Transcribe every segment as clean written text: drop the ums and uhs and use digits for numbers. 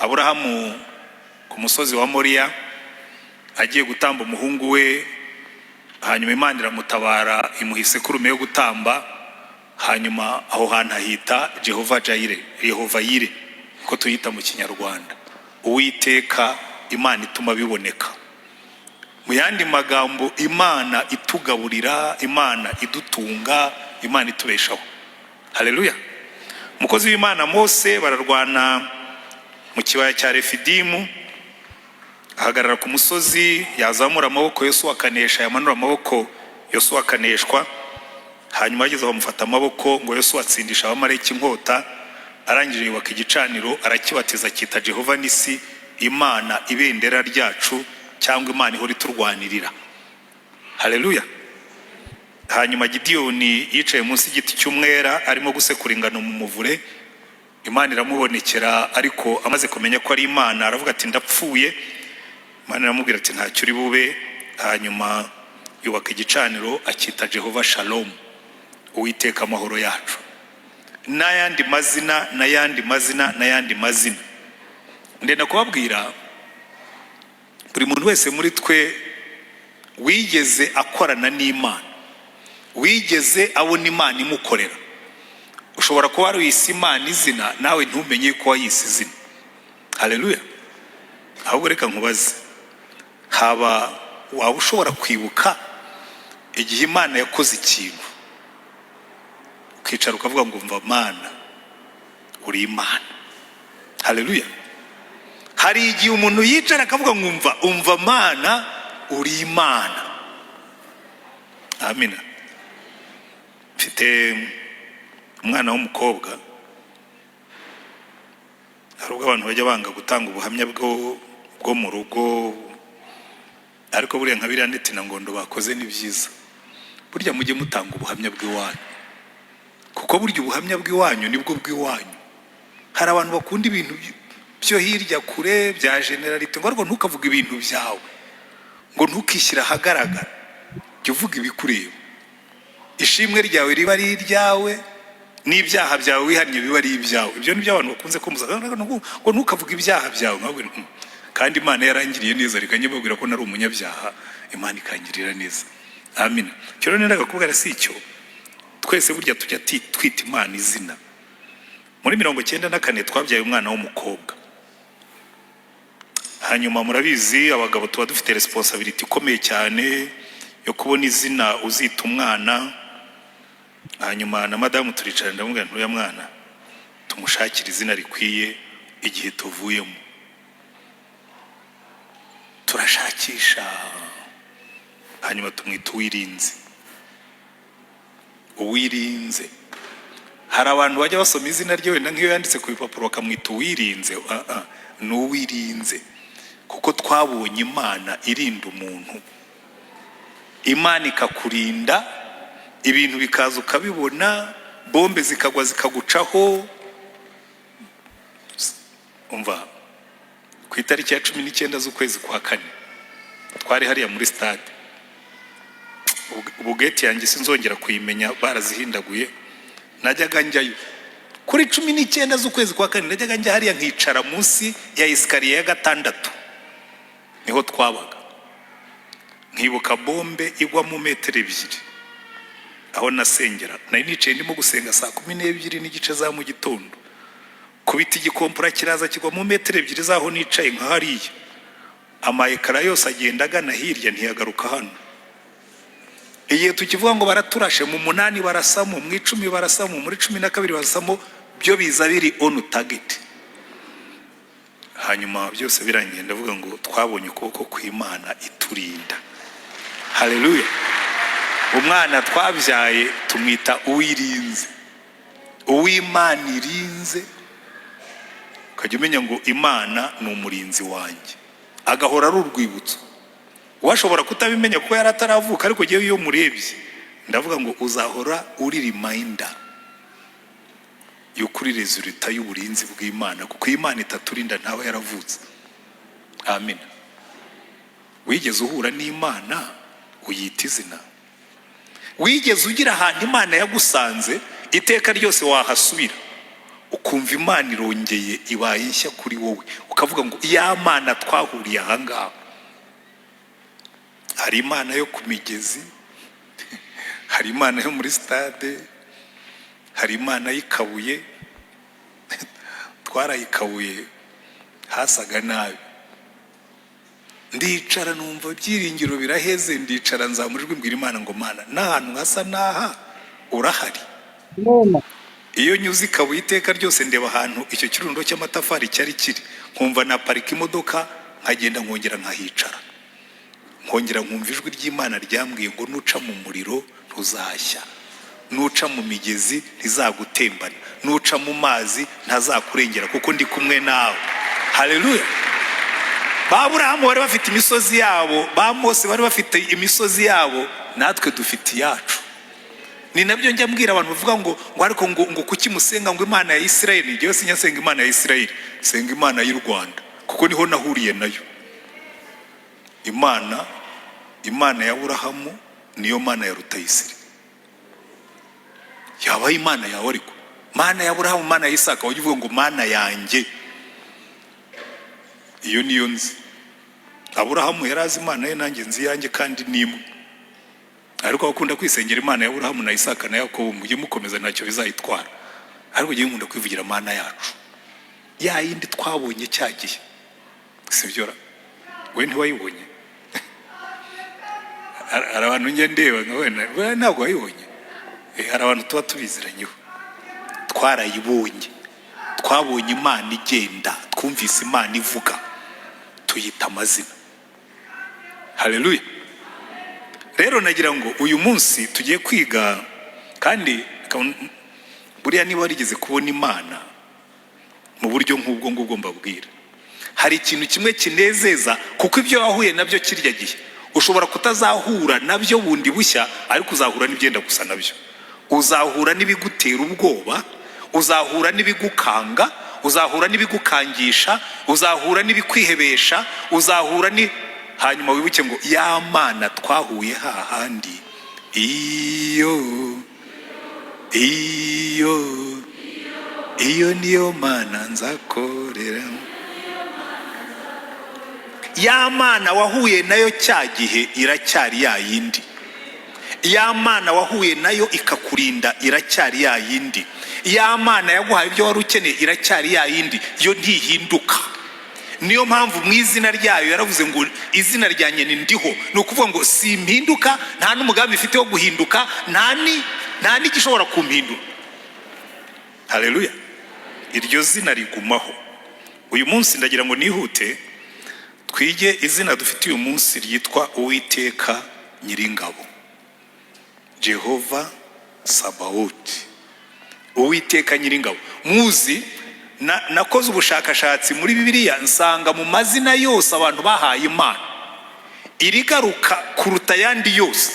Aburahamu ku musozi wa Moriya agiye gutamba umuhungu we, hanyuma Imana iramutabara imuha isekurume yo gutamba, hanyuma aho hantu ahita Jehova Jaire, Yehova Yire ko tuyita mu Kinyarwanda, Uwiteka Imana ituma biboneka. Mu yandi magambo, Imana itugaburira, Imana idutunga, Imana itubeshaho. Haleluya. Umukozi w'Imana Mose bararwana mu kibaya cya Refidimu, ahagarara ku musozi, yazamura amaboko, Yosuwa akanesha, yamanura amaboko, Yosuwa akaneshwa. Hanyuma ageze bamufata amaboko ngo Yosuwa atsindisha abamarayika inkota, arangije yubaka igicaniro, arakibatiza cyita Jehova Nisi, Imana ibendera ryacu, cyangwa Imana ihora iturwanirira. Haleluya. Hanyuma Gideyoni yicaye munsi y'igiti cy'umwera arimo gusekura ingano mu muvure, Imana iramubonekera, ariko amaze kumenya ko ari Imana aravuga ati ndapfuye. Imana iramubwira ati ntacyo uri bube. Hanyuma yubaka igicaniro akita Jehova Shalom, Uwiteka amahoro yacu, n'ayandi mazina n'ayandi mazina n'ayandi mazina. Ndenda kubabwira, buri muntu wese muri twe wigeze akorana n'Imana, wigeze abona Imana imukorera. Ushobora kuba wari wise Imana izina nawe ntumenye ko wayise izina. Haleluya. Ahubwo reka nkubaze, haba waba ushobora kwibuka igihe Imana yakoze ikintu ukicara ukavuga ngo umva Mana uri Imana? Haleluya. Hari igihe umuntu yicara akavuga ngo umva Mana uri Imana. Amina. Mfite umwana w'umukobwa, hari ubwo abantu bajya banga gutanga ubuhamya bwo mu rugo, ariko buriya nka biriya Neti na Ngondo bakoze ni byiza. Burya mujye mutanga ubuhamya bw'iwanyu, kuko burya ubuhamya bw'iwanyu nibwo bw'iwanyu. Hari abantu bakunda ibintu byo hirya kure bya generalite, ngo ariko ntukavuga ibintu byawe, ngo ntukishyira ahagaragara, jya uvuga ibikureba. Ishimwe ryawe riba ari iryawe, n'ibyaha byawe wihannye biba ari ibyawe. Ibyo ni byo abantu bakunze kumva, ngo ntukavuga ibyaha byawe. Kandi Imana yarangiriye neza, reka nyibabwira ko nari umunyabyaha, Imana ikangirira neza. Amina. Cyo rero nendaga kubwira si icyo, twese burya tujya twita Imana izina. Muri 1994 twabyaye umwana w'umukobwa. Hanyuma murabizi abagabo tuba dufite responsibility ikomeye cyane yo kubona izina uzita umwana. Hanyuma na madamu turicara, ndamubwira ntuya mwana tumushakira izina rikwiye igihe tuvuyemo. Turashakisha, hanyuma tumwita Uwirinze. Uwirinze. Hari abantu bajya basoma izina rye wenda nk'iyo yanditse ku bipapuro bakamwita Uwirinze. Ni Uwirinze, kuko twabonye Imana irinda umuntu. Imana ikakurinda, ibintu bikaza ukabibona, bombe zikagwa zikagucaho. Umva, ku itariki ya 19 z'ukwezi kwa kane twari hariya muri stade. Ubu gate yanjye sinzongera kuyimenya, barazihindaguye. Najyaga njyayo kuri 19 z'ukwezi kwa kane, najyaga njya hariya nkicara munsi ya esikariye ya 6, niho twabaga. Nkibuka bombe igwa mu metero 2 aho nasengera. Nari nicaye ndimo gusenga saa 12 n'igice za mu gitondo, kubita igikompura kiraza kigwa mu metero 2 zaho nicaye nka hariya. Amayekara yose agenda agana hirya, ntiyagaruka hano. Igihe tukivuga ngo baraturashe, mu 8 barasamo, mu 10 barasamo, muri 12 barasamo, byo biza biri on target. Hanyuma byose birangiye ndavuga ngo twabonye ukuboko kw'Imana iturinda. Haleluya. Umwana twabyaye tumwita Uwirinze, Uwimana irinze. Ukajya umenya ngo Imana ni umurinzi wanjye, agahora ari urwibutso. Washobora kutabimenya kuko yarataravuka, ariko giye iyo murebye ndavuga ngo uzahora uri reminder y'ukuri resulta y'uburinzi bw'Imana, kuko Imana itaturinda ntawe yaravutse. Amina. Wigeze uhura n'Imana uyita izina? Wigeze ugira ahantu Imana yagusanze iteka ryose wahasubira ukumva Imana irongeye ibaye nshya kuri wowe, ukavuga ngo ya Mana twahuriye ahangaha. Hari Imana yo ku migezi, hari Imana yo muri stade, hari Imana y'ikabuye. Twarayikabuye hasaga nabi, ndicara numva ibyiringiro biraheze, ndicara nzamurijwe mbwira Imana ngo Mana n'ahantu hasa naha urahari. Iyo nyuze ikabuye iteka ryose ndeba ahantu icyo kirundo cy'amatafari cyari kiri, nkumva na parika imodoka nkagenda nkongera nkahicara, nkongera nkumva ijwi ry'Imana ryambwiye ngo nuca mu muriro ntuzashya, nuca mu migezi ntizagutembana, nuca mu mazi ntazakurengera kuko ndi kumwe nawe. Haleluya. Ba Aburahamu bari bafite imisozi yabo, ba Mose bari bafite imisozi yabo, natwe dufite iyacu. Ni nabyo njya mbwira abantu bavuga ngo ariko ngo kuki musenga ngo Imana ya Isirayeli? Njyewe sinyasenga Imana ya Isirayeli, senga Imana y'u Rwanda kuko niho nahuriye nayo. Imana ya Aburahamu niyo Mana ya Rutayisire. Yabaye Imana yawe ariko Mana ya Aburahamu, Mana ya Isaka, wajya uvuga ngo Mana yanjye. Iyo niyo nzi. Aburahamu yari azi Imana ye, nanjye nzi yanjye kandi nimwe. Ariko bakunda kwisengera Imana ya Aburahamu na Isaka na Yakobo, mujye mukomeza ntacyo bizayitwara. Ariko ngiye nkunda kwivugira Mana yacu, ya yindi twabonye cyagiye. Sibyo ra? We ntiwayibonye? Hari abantu njye ndeba nka wenda ntabwo wayibonye. Hari abantu tuba tubiziranyeho, twarayibonye, twabonye Imana igenda, twumvise Imana ivuga, tuyita amazina. Haleluya. Rero nagira ngo uyu munsi tugiye kwiga, kandi buriya niba warigeze kubona Imana mu buryo nk'ubwo ngubwo mbabwira, hari ikintu kimwe kinezeza, kuko ibyo wahuye nabyo kirya gihe ushobora kutazahura nabyo bundi bushya, ariko uzahura n'ibyenda gusa nabyo. Uzahura n'ibigutera ubwoba, uzahura n'ibigukanga, uzahura n'ibigukangisha, uzahura n'ibikwihebesha, uzahura ni hanyuma wibuke ngo ya Mana twahuye hahandi. Iyo niyo Mana nzakorera. Ya Mana wahuye nayo cya gihe iracyari ya yindi. Ya Mana wahuye nayo ikakurinda iracyari ya yindi. Ya Mana yaguhaye ibyo wari ukeneye iracyari ya yindi, yo ntihinduka. Niyo mpamvu mu izina ryayo yaravuze ngo izina ryanjye ni ndiho. Ni ukuvuga ngo si impinduka, nta n'umugambi ifite wo guhinduka, nta n'igishobora kumpindura. Haleluya. Iryo zina rigumaho. Uyu munsi ndagira ngo nihute twige izina dufite uyu munsi ryitwa Uwiteka Nyiringabo, Jehova Sabaoth. Uwiteka Nyiringabo. Muzi nakoze ubushakashatsi muri Bibiliya, nsanga mu mazina yose abantu bahaye Imana, irigaruka kuruta yandi yose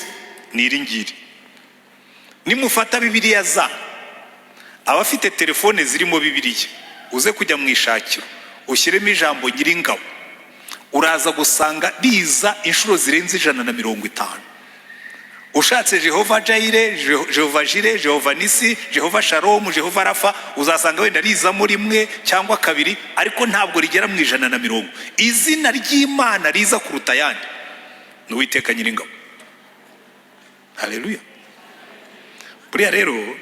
ni iri ngiri. Nimufata Bibiliya za abafite telefone zirimo Bibiliya, uze kujya mu ishakiro ushyiremo ijambo Nyiringabo, uraza gusanga riza inshuro zirenze 150. Ushatse Jehova Jaire, Jehova Jire, Jehova Nisi, Jehova Shalom, Jehova Rafa, uzasanga wenda riza muri rimwe cyangwa kabiri, ariko ntabwo rigera mu 150. Izina ry'Imana riza kuruta yandi ni Uwiteka Nyiringabo. Haleluya. Buriya rero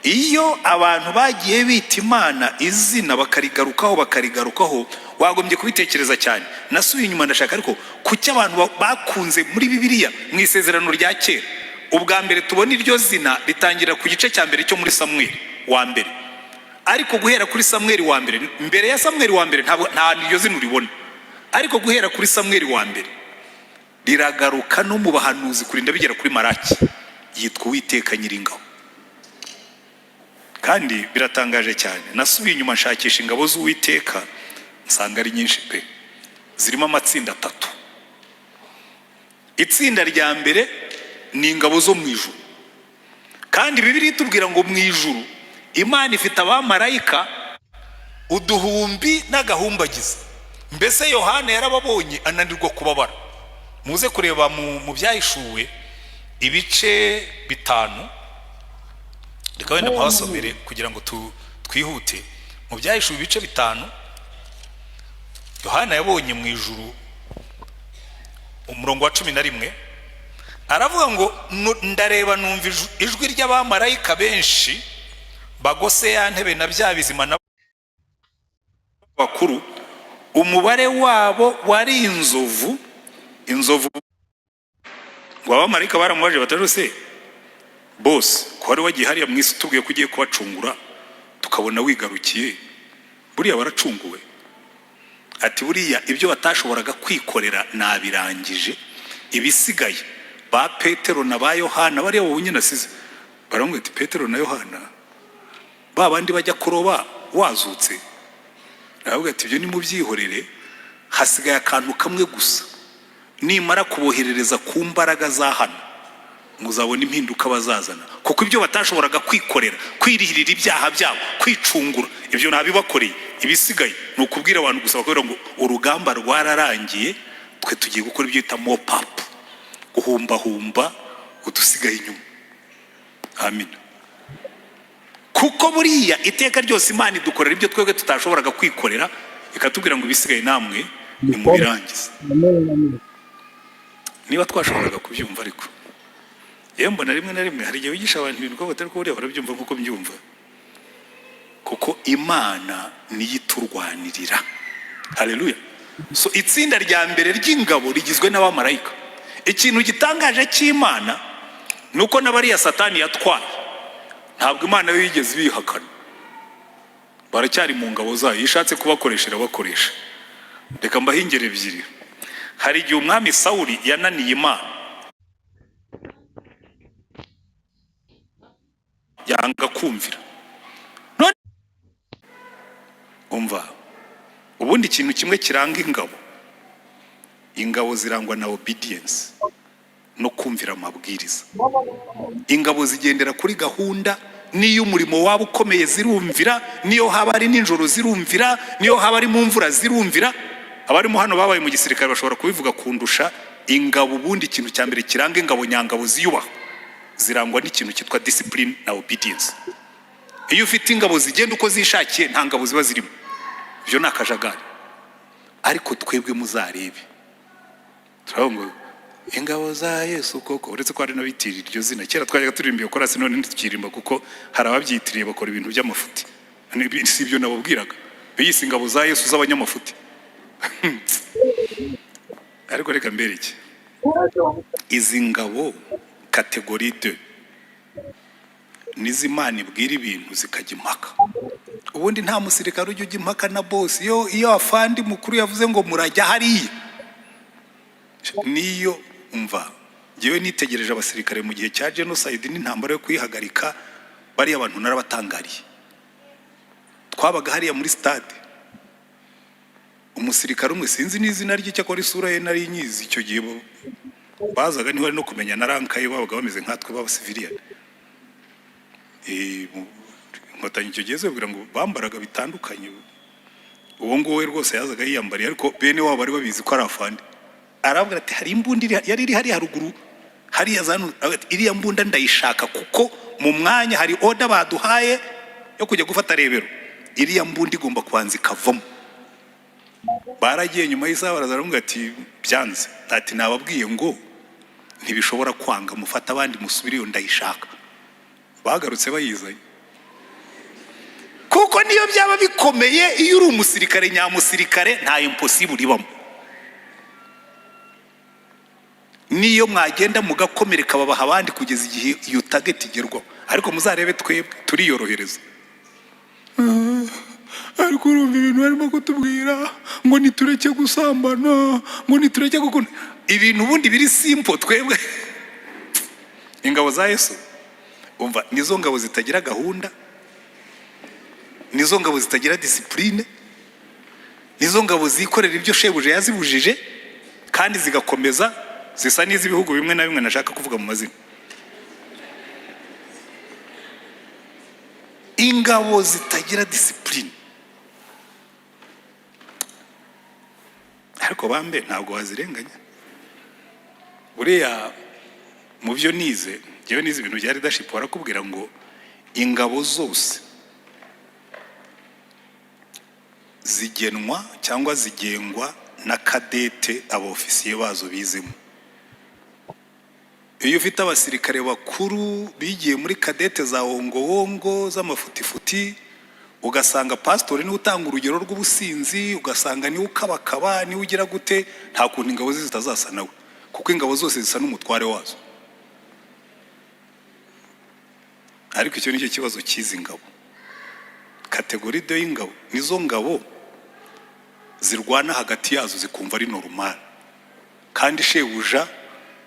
iyo abantu bagiye bita Imana izina bakarigarukaho, wagombye kubitekereza cyane. Nasubiye inyuma ndashaka, ariko kuki abantu bakunze muri Bibiliya mu Isezerano rya kera, ubwa mbere tubona iryo zina ritangira ku gice cya mbere cyo muri Samweli wa mbere, ariko guhera kuri Samweli wa mbere, mbere ya Samweli wa mbere nta iryo zina uribona, ariko guhera kuri Samweli wa mbere riragaruka no mu bahanuzi kurinda bigera kuri Maraki, yitwa Uwiteka Nyiringabo. Kandi biratangaje cyane, nasubiye inyuma nshakisha ingabo z'Uwiteka, nsanga ari nyinshi pe, zirimo amatsinda 3. Itsinda rya mbere ni ingabo zo mu ijuru, kandi Bibiliya itubwira ngo mu ijuru Imana ifite abamarayika uduhumbi n'agahumbagiza. Mbese Yohana yarababonye ananirwa kubabara. Muze kureba mu byahishuwe ibice 5, reka wenda mpasomere kugira ngo twihute. Mu Byahishuwe ibice 5 Yohana yabonye mu ijuru umurongo wa 11 aravuga ngo ndareba numva ijwi ry'abamarayika benshi bagose ya ntebe na bya bizima n'abakuru, umubare wabo wari inzovu ngo abamarayika baramubaje batarose bose ko wari wagiye hariya mu isi tubwiye ko ugiye kubacungura tukabona wigarukiye, buriya baracunguwe. Ati buriya ibyo batashoboraga kwikorera nabirangije, ibisigaye ba Petero na ba Yohana bariya wowe nyine nasize. Baramubwira ati Petero na Yohana ba bandi bajya kuroba wazutse. Aravuga ati ibyo ni mu byihorere, hasigaye akantu kamwe gusa, nimara kuboherereza ku mbaraga za hano muzabona impinduka bazazana, kuko ibyo batashoboraga kwikorera, kwirihirira ibyaha byabo, kwicungura, ibyo nabibakoreye. Ibisigaye ni ukubwira abantu gusa bakubwira ngo urugamba rwararangiye, twe tugiye gukora ibyo bita mop up, guhumbahumba udusigaye inyuma. Amina. Kuko buriya iteka ryose Imana idukorera ibyo twebwe tutashoboraga kwikorera, ikatubwira ngo ibisigaye namwe ni mu birangiza. Niba twashoboraga kubyumva, ariko yewe mbona rimwe na rimwe hari igihe wigisha abantu ibintu ko batari ko buriya barabyumva nk'uko mbyumva, kuko Imana niyo iturwanirira. Haleluya. So itsinda rya mbere ry'ingabo rigizwe n'abamarayika. Ikintu gitangaje cy'Imana nuko n'abariya Satani yatwaye ntabwo Imana yo yigeze bihakana, baracyari mu ngabo zayo, yishatse kubakoresha irabakoresha. Reka mbahingere ebyiri. Hari igihe umwami Sawuli yananiye Imana, yanga kumvira. None umva, ubundi ikintu kimwe kiranga ingabo zirangwa na obedience no kumvira amabwiriza. Ingabo zigendera kuri gahunda, niyo umurimo waba ukomeye zirumvira, niyo haba ari ninjoro zirumvira, niyo haba ari mu mvura zirumvira. Abarimo hano babaye mu gisirikare bashobora kubivuga kundusha. Ingabo ubundi ikintu cya mbere kiranga ingabo nyangabo ziyubaha, zirangwa n'ikintu cyitwa discipline na obedience. Iyo ufite ingabo zigenda uko zishakiye, nta ngabo ziba zirimo, ibyo nakajagari. Ariko twebwe muzarebe, turavuga ingabo za Yesu koko, uretse ko hari n'abitirira iryo zina. Kera twajyaga turirimba iyo korasi, none ntitukirimba kuko hari ababyitiriye bakora ibintu by'amafuti. Si ibyo nababwiraga, biyise ingabo za Yesu z'abanyamafuti. Ariko reka mbereke, izi ngabo kategori 2 nizimana ibwira ibintu zikajya impaka. Ubundi nta musirikare ujya impaka na boss. Iyo afandi mukuru yavuze ngo murajya hariya, niyo umva. Ngewe nitegereje abasirikare mu gihe cya genocide n'intambara yo kwihagarika, bari abantu narabatangariye. Twabaga hariya muri stade, umusirikare umwe sinzi n'izina rye, cyakora isura ye nari nyizi. Icyo gihe bazaga niho ari no kumenya na ranka ye, babaga bameze nkatwe b'abasiviliya. Inkotanyi icyo gihe zibwira ngo bambaraga bitandukanye. Uwo nguwo rwose yazaga yiyambariye, ariko bene wabo bari babizi ko ari afande. Aravuga ati hari imbundi yari iri hariya haruguru, hariya zanu, iriya mbunda ndayishaka kuko mu mwanya hari order baduhaye yo kujya gufata rebero. Iriya mbundi igomba kubanza ikavamo. Baragiye nyuma y'isaha barazaramubwira ati byanze. Ati nababwiye ngo ntibishobora kwanga, mufata abandi musubiriyo ndayishaka. Bagarutse bayizanye. Kuko niyo byaba bikomeye, iyo uri umusirikare nyamusirikare nta impossible ibamo. Niyo mwagenda mugakomereka babaha abandi kugeza igihe iyo target igerwaho. Ariko muzarebe twebwe turiyorohereza. Ariko urumva ibintu barimo kutubwira ngo nitureke gusambana, ngo nitureke gukunda ibintu ubundi biri simple. Twebwe ingabo za Yesu umva, nizo ngabo zitagira gahunda, nizo ngabo zitagira discipline, nizo ngabo zikorera ibyo shebuje yazibujije kandi zigakomeza. Zisa n'iz'ibihugu bimwe na bimwe nashaka kuvuga mu mazina. Ingabo zitagira discipline, ariko bambe ntabwo wazirenganya. Buriya mu byo nize, ngewe nize ibintu bya leadership, barakubwira ngo ingabo zose zigenwa cyangwa zigengwa na kadete abofisiye bazo bizemo. Iyo ufite abasirikare bakuru bigiye muri kadete za wongo z'amafutifuti, ugasanga pastori ni utanga urugero rw'ubusinzi, ugasanga ni ukabakaba, ni ugira gute, nta kuntu ingabo ze zitazasa nawe, kuko ingabo zose zisa n'umutware wazo. Ariko icyo nicyo kibazo cy'izi ngabo. Kategori de y'ingabo nizo ngabo zirwana hagati yazo zikumva ari normal, kandi shebuja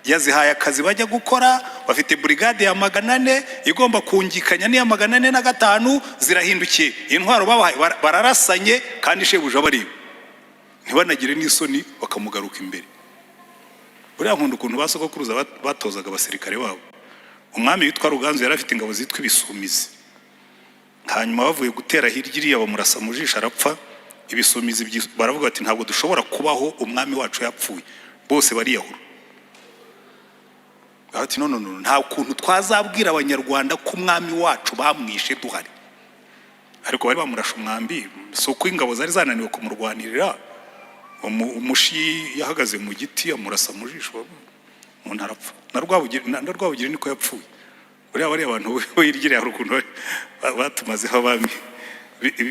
yazihaye akazi bajya gukora, bafite brigade ya 400 igomba kungikanya n'iya 405, zirahindukiye intwaro babahaye bararasanye, kandi shebuja bari ntibanagire n'isoni bakamugaruka imbere. Buriya nkunda ukuntu basogokuruza batozaga abasirikare babo. Umwami witwa Ruganzu yari afite ingabo zitwa ibisumizi, hanyuma bavuye gutera hirya iriya bamurasa mu jisho arapfa. Ibisumizi baravuga ati ntabwo dushobora kubaho umwami wacu yapfuye, bose bariyahura. Ati no nta kuntu twazabwira abanyarwanda ko umwami wacu bamwishe duhari. Ariko bari bamurasha umwambi, si uko ingabo zari zananiwe kumurwanirira. Umushi yahagaze mu giti amurasa mu jisho, umuntu arapfa. Na Rwabugiri niko yapfuye. Buriya bari abantu hirya ukuntu batumazeho abami,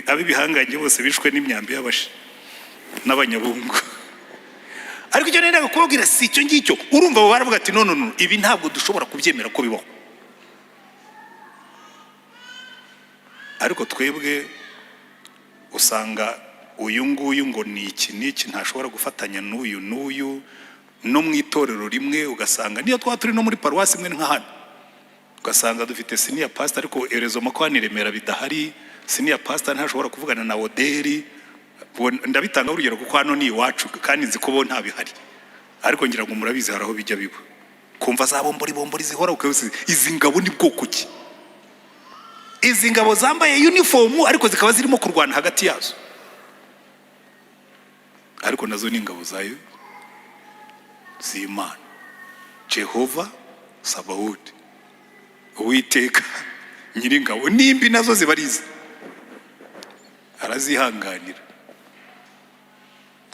ab'ibihanganye bose bishwe n'imyambi y'abashi n'abanyabungu. Ariko icyo nenda kubabwira si icyo ngicyo. Urumva abo baravuga ati no ibi ntabwo dushobora kubyemera ko bibaho. Ariko twebwe usanga uyu nguyu ngo ni iki ntashobora gufatanya n'uyu no mu itorero rimwe, ugasanga niyo turi no muri paruwasi imwe nka hano, ugasanga dufite senior pastor ariko erezo makwani Remera bidahari. Senior pastor ntashobora kuvugana na Oderi. Ndabitanga urugero kuko hano ni iwacu kandi nzi ko bo nta bihari, ariko ngira ngo murabizi haraho bijya biba. Kumva za bombori zihora ukose. Izi ngabo ni bwoko ki? Izi ngabo zambaye uniform ariko zikaba zirimo kurwana hagati yazo, ariko nazo ni ingabo zayo z'Imana. Jehova Sabaoth, Uwiteka Nyiringabo, nimbi nazo zibarize arazihanganira.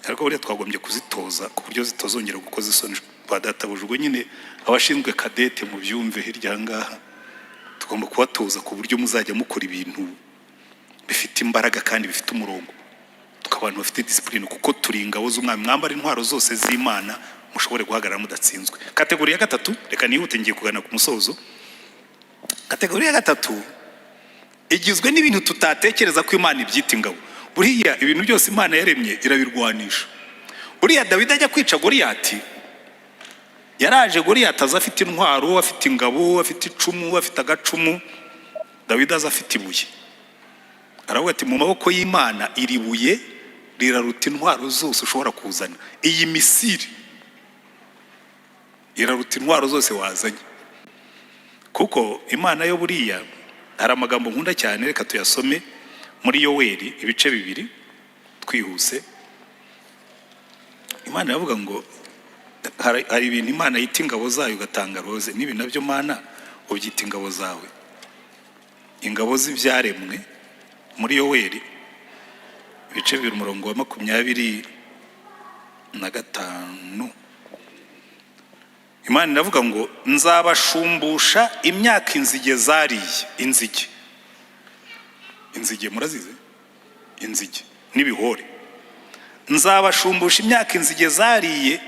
Ariko buriya twagombye kuzitoza ku buryo zitozongera gukoza isoni kwa databuja. Ubwo nyine abashinzwe kadete mu byumve hirya ngaha, tugomba kubatoza ku buryo muzajya mukora ibintu bifite imbaraga kandi bifite umurongo, tukabantu bafite discipline, kuko turi ingabo z'umwami. Mwambara intwaro zose z'Imana mushobore guhagarara mudatsinzwe. Kategori ya gatatu, reka nihute ngiye kugana ku musozo. Kategori ya gatatu igizwe n'ibintu tutatekereza ko Imana ibyita ingabo. Buriya ibintu byose Imana yaremye irabirwanisha. Buriya Dawidi ajya kwica Goliyati, yaraje Goliyati aza afite intwaro, afite ingabo, afite icumu, afite agacumu. Dawidi aza afite ibuye, aravuga ati mu maboko y'Imana iri buye riraruta intwaro zose ushobora kuzana. Iyi misiri iraruta intwaro zose wazanye. Kuko Imana yo buriya hari amagambo nkunda cyane, reka tuyasome muri Yoweri ibice 2 twihuse. Imana yavuga ngo hari ibintu Imana yita ingabo zayo ugatanga roze, nibi nabyo Mana ubyita ingabo zawe. Ingabo z'ibyaremwe muri Yoweri ibice 2 umurongo wa 25. Imana iravuga ngo nzabashumbusha imyaka inzige zariye. Inzige murazize? Inzige n'ibihore. Nzabashumbusha imyaka inzige zariye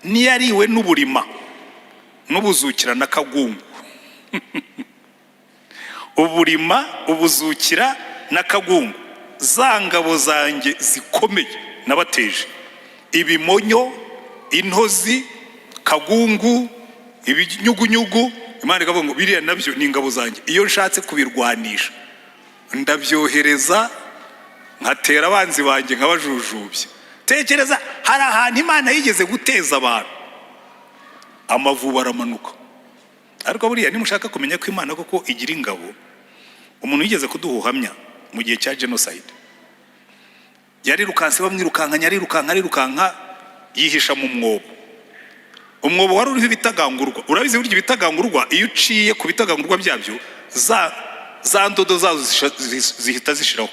niyariwe n'uburima n'ubuzukira na kagungu. Uburima, ubuzukira na kagungu, za ngabo zanjye zikomeye nabateje. Ibimonyo, intozi, kagungu, ibinyugunyugu. Imana ikavuga ngo biriya nabyo ni ingabo zanjye. Iyo nshatse kubirwanisha ndabyohereza nkatera abanzi banjye nkabajujubye. Tekereza, hari ahantu Imana yigeze guteza abantu amavuba aramanuka. Ariko buriya nimushaka kumenya ko Imana koko igira ingabo, umuntu yigeze kuduhuhamya mu gihe cya genocide. Yarirukanse bamwirukankanya, arirukanka yihisha mu mwobo. Umwobo wari uriho ibitagangurwa. Urabizi burya ibitagangurwa iyo uciye ku bitagangurwa byabyo za ndodo zazo zihita zishiraho.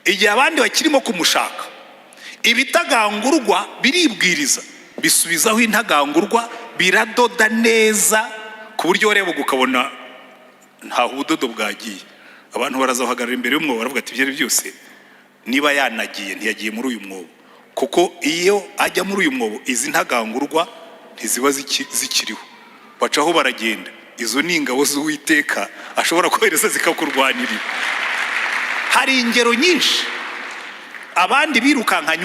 igihe abandi bakirimo kumushaka, ibitagangurwa biribwiriza, bisubizaho intagangurwa, biradoda neza ku buryo wareba ukabona ntaho ubudodo bwagiye. Abantu barazahagarara imbere y'umwobo baravuga ati ibyo ari byose niba yanagiye ntiyagiye muri uyu mwobo, kuko iyo ajya muri uyu mwobo izi ntagangurwa ntiziba zikiriho, bacaho baragenda. Izo ni ingabo z'Uwiteka ashobora kohereza zikakurwanirira. Hari ingero nyinshi. Abandi birukankanye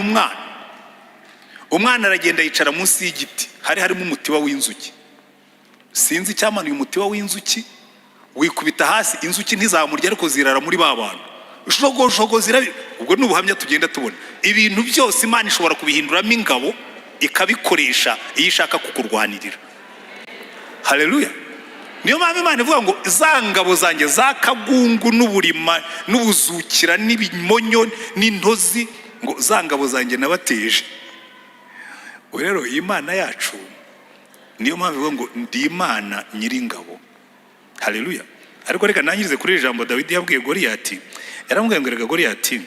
umwana aragenda yicara munsi y'igiti, harimo umutiba w'inzuki. Sinzi icyamanuye umutiba w'inzuki, wikubita hasi, inzuki ntizamurya ariko zirara muri ba bantu. Shogo zirabi. Ubwo ni ubuhamya tugenda tubona. Ibintu byose Imana ishobora kubihinduramo ingabo ikabikoresha iyo ishaka kukurwanirira. Haleluya. Niyo mpamvu Imana ivuga ngo za ngabo zanjye za kagungu n'uburima n'ubuzukira n'ibimonyo n'intozi, ngo za ngabo zanjye nabateje. Rero Imana yacu niyo mpamvu ivuga ngo ndi Imana nyiringabo. Haleluya. Ariko reka nangirize kuri ijambo Dawidi yabwiye Goliyati. Yaramubwiye ngo rega Goliyati,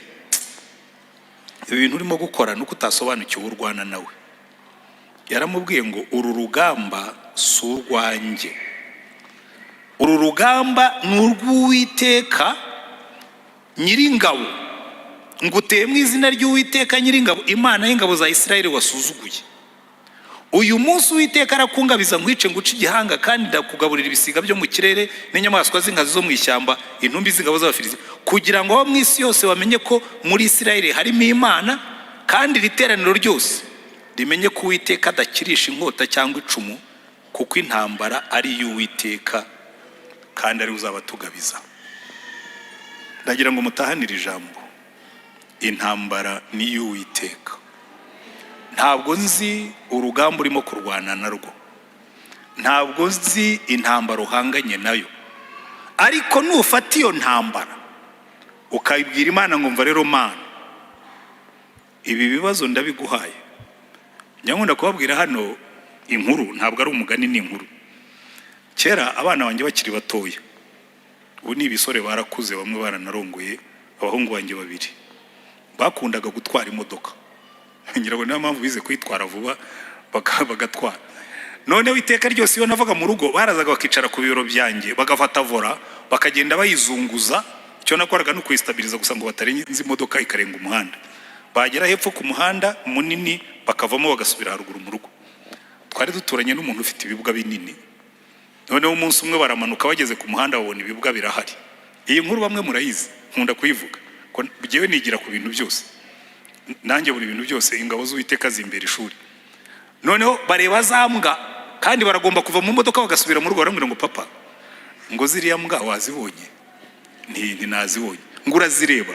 ibintu urimo gukora nuko utasobanukiwe urwana nawe. Yaramubwiye ngo uru rugamba si urwanjye, uru rugamba ni urw'Uwiteka nyiringabo, nguteye mu izina ry'Uwiteka nyiringabo, Imana y'ingabo za Isirayeli wasuzuguye. Uyu munsi Uwiteka arakungabiza nkwice nguce igihanga, kandi ndakugaburira ibisiga byo mu kirere n'inyamaswa z'inkazi zo mu ishyamba, intumbi z'ingabo z'Abafilisiti, kugira ngo abo mu isi yose bamenye ko muri Isirayeli harimo Imana, kandi iri teraniro ryose rimenye ko Uwiteka adakirisha inkota cyangwa icumu, kuko intambara ari iy'Uwiteka kandi ari uzabatugabiza. Ndagira ngo mutahanire ijambo, intambara ni iy'Uwiteka. Ntabwo nzi urugamba urimo kurwana narwo, ntabwo nzi intambara uhanganye nayo, ariko nufata iyo ntambara ukayibwira Imana ngo mva rero Mana, ibi bibazo ndabiguhaye. Nyakunda kubabwira hano inkuru, ntabwo ari umugani, ni inkuru. Kera abana banjye bakiri batoya, ubu ni ibisore barakuze, bamwe baranarongoye, abahungu banjye babiri bakundaga gutwara imodoka. Ngira ngo niyo mpamvu bize kwitwara vuba bagatwara. Noneho iteka ryose iyo navaga mu rugo barazaga bakicara ku biro byanjye, bagafata vora bakagenda bayizunguza. Icyo nakoraga no kuyistabiliza gusa ngo batarenze imodoka ikarenga umuhanda. Bagera hepfo ku muhanda munini bakavamo bagasubira haruguru mu rugo. Twari duturanye n'umuntu ufite ibibuga binini. Noneho umunsi umwe baramanuka, bageze ku muhanda babona ibibuga birahari. Iyi nkuru bamwe murayizi, nkunda kuyivuga ko bigewe nigira ku bintu byose. Nanjye buri bintu byose ingabo z'Uwiteka zimbera ishuri. Noneho bareba za mbwa, kandi baragomba kuva mu modoka bagasubira mu rugo, baramubwira ngo papa, ngo ziriya mbwa wazibonye? Nazibonye. Ngo urazireba?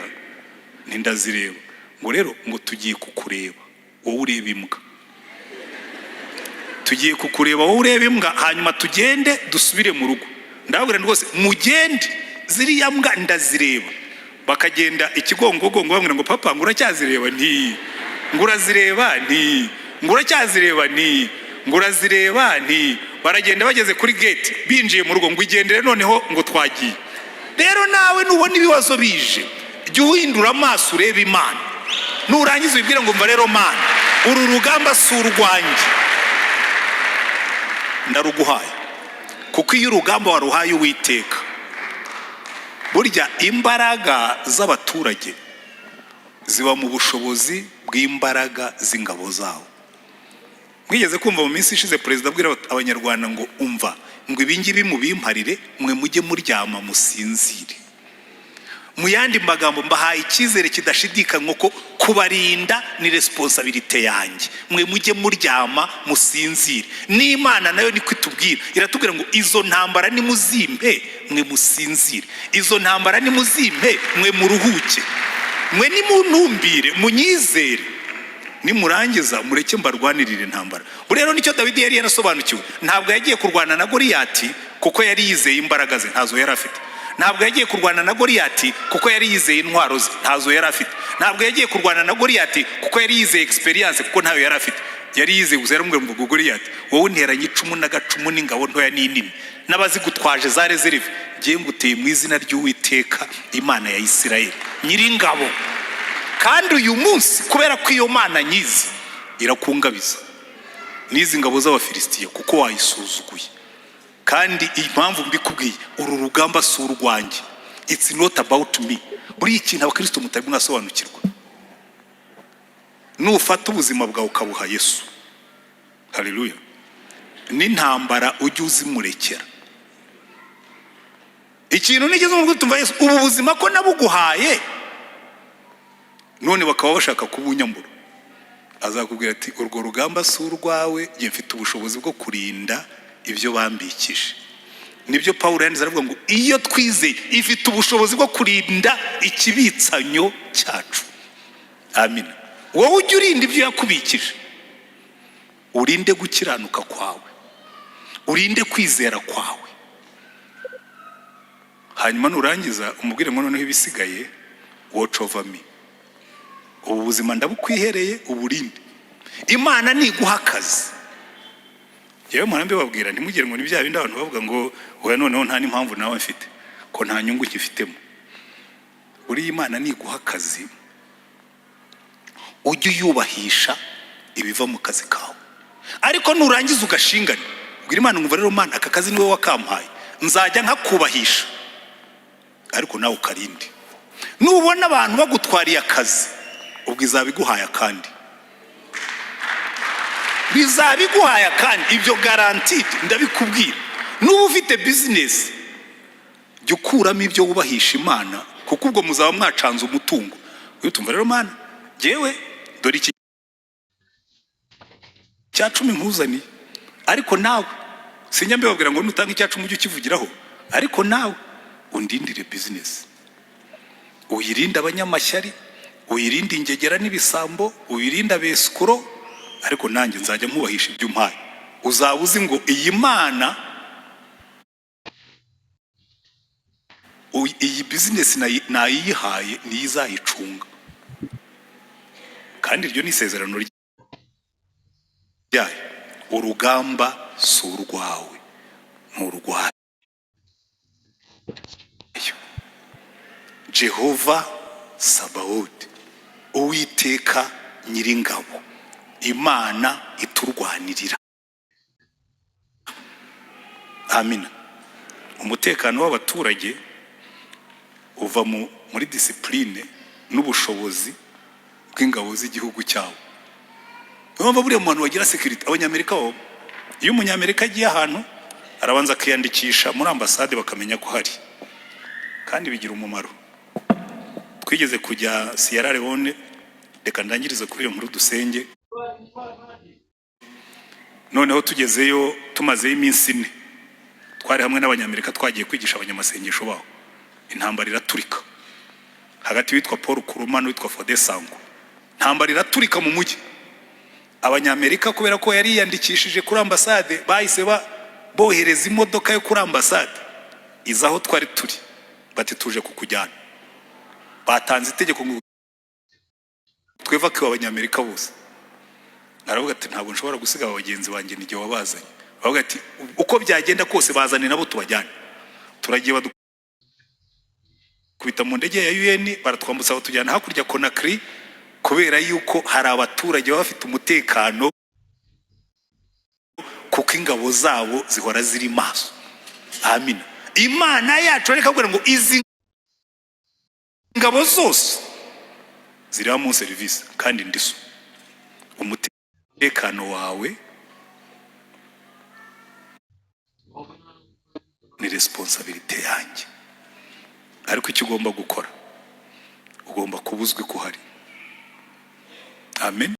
Ndazireba. Ngo rero ngo tugiye kukureba wowe ureba imbwa, tugiye kukureba wowe ureba imbwa, hanyuma tugende dusubire mu rugo. Ndababwira rwose mugende, ziriya mbwa ndazireba. Bakagenda ikigongogongo bamwira ngo papa, ngo uracyazireba? Ngo urazireba? Ngo uracyazireba? Ngo urazireba? Baragenda bageze kuri gate, binjiye mu rugo, ngo igendere noneho ngo twagiye. Rero nawe nubona ibibazo bije, jya uhindura amaso ureba Imana. Nurangiza ubibwire ngo mva rero Mana, uru rugamba si urwanjye, ndaruguhaye. Kuko iyo urugamba waruhaye Uwiteka, burya imbaraga z'abaturage ziba mu bushobozi bw'imbaraga z'ingabo zawo. Mwigeze kumva mu minsi ishize perezida abwira abanyarwanda ngo umva, ngo ibingibi mubimparire, mwe mujye muryama musinzire. Mu yandi magambo, mbahaye icyizere kidashidikanywa ko kubarinda ni responsibility yanjye, mwe mujye muryama musinzire. N'Imana nayo niko itubwira, iratubwira ngo izo ntambara nimuzimpe mwe musinzire, izo ntambara nimuzimpe mwe muruhuke, mwe nimuntumbire munyizere, nimurangiza mureke mbarwanirire intambara. Rero nicyo Dawidi yari yarasobanukiwe. Ntabwo yagiye kurwana na Goliyati kuko yari yizeye imbaraga ze, ntazo yari afite. Ntabwo yagiye kurwana na Goliyati kuko yari yizeye intwaro ze, ntazo yari afite. Ntabwo yagiye kurwana na Goliyati kuko yari yizeye experience, kuko ntayo yari afite. Yari yizeye gusa, yaramubwira ngo Goliyati, wowe unteranye icumu n'agacumu n'ingabo ntoya n'inini n'abazigutwaje za reserve, ngiye nguteye mu izina ry'Uwiteka Imana ya Isirayeli nyiringabo. kandi uyu munsi kubera ko iyo Mana nyizi irakungabiza n'izi ngabo z'Abafilisitiya kuko wayisuzuguye. Kandi impamvu mbikubwiye, uru rugamba si urwanjye, it's not about me. Buri ikintu abakristo mutari mwasobanukirwa, nufata ubuzima bwawe ukabuha Yesu, haleluya, n'intambara ujye uzimurekera. Ikintu nigeze mu gutumva Yesu, ubu buzima ko nabuguhaye none bakaba bashaka kubunyambura, azakubwira ati urwo rugamba si urwawe, ngiye mfite ubushobozi bwo kurinda ibyo bambikije. Nibyo Pawulo yanditse aravuga ngo iyo twizeye ifite ubushobozi bwo kurinda ikibitsanyo cyacu. Amina. Wowe ujye urinda ibyo yakubikije, urinde gukiranuka kwawe, urinde kwizera kwawe, hanyuma nurangiza umubwire ngo noneho ibisigaye watch over me. Ubu buzima ndabukwihereye, uburinde. Imana niguha akazi, yewe murambe babwira ntimugire ngo ni bya bindi abantu bavuga ngo oya noneho nta n'impamvu nawe mfite ko nta nyungu nkifitemo. Uri Imana niguha akazi ujye uyubahisha ibiva mu kazi kawe, ariko nurangiza ugashingana ubwira Imana ngo rero Mana aka kazi niwe wakampaye, nzajya nkakubahisha ariko nawe ukarinde. Nubona abantu bagutwariye akazi ubwo izabiguhaya kandi bizabiguhaya kandi ibyo guaranteed ndabikubwira. Nuba ufite business jya ukuramo ibyo wubahisha Imana, kuko ubwo muzaba mwacanze umutungo. Utumva rero Mana jewe dore iki cya 10 nkuzani, ariko nawe sinya mbibabwira ngo nutanga icya 10 ujye ukivugiraho, ariko nawe undindire business, uyirinde abanyamashyari, uyirinde ingegera n'ibisambo, uyirinde abesikuro, ariko nanjye nzajya nkubahisha ibyo umpaye. Uzaba uzi ngo iyi Mana, iyi business nayihaye niyo izayicunga, kandi iryo ni isezerano ryayo. Urugamba si urwawe, nturwaye. Jehova Sabaoth, Uwiteka Nyiringabo, Imana iturwanirira. Amina. Umutekano w'abaturage uva muri discipline n'ubushobozi bw'ingabo z'igihugu cyabo. Baba buriya mu bantu bagira security, abanyamerika bo, iyo umunyamerika agiye ahantu arabanza akiyandikisha muri ambasade bakamenya ko hari, kandi bigira umumaro. Twigeze kujya Sierra Leone, reka ndangirize kuri iyo nkuru dusenge. Noneho tugezeyo tumazeyo iminsi 4, twari hamwe n'abanyamerika twagiye kwigisha abanyamasengesho baho. Intambara iraturika hagati witwa Paul Kuruma n'uwitwa Fode Sango. Intambara iraturika mu mujyi. Abanyamerika kubera ko yari yandikishije kuri ambasade bahise bohereza imodoka yo kuri ambasade izaho twari turi, bati tuje kukujyana. Batanze itegeko ngo tweva ko abanyamerika bose. Aravuga ati ntabwo nshobora gusiga abagenzi banjye n'igihe wabazanye. Aravuga ati uko byagenda kose bazane nabo tubajyane. Turagiye kubita mu ndege ya UN, baratwambutsa batujyana hakurya Conakry, kubera yuko hari abaturage bafite umutekano kuko ingabo zabo zihora ziri maso. Amina. Imana yacu reka kubwira ngo izi ngabo zose ziri mu service kandi ndiso. Umutekano wawe ni responsibility yanjye, ariko icyo ugomba gukora ugomba kubuzwe ko hari. Amen.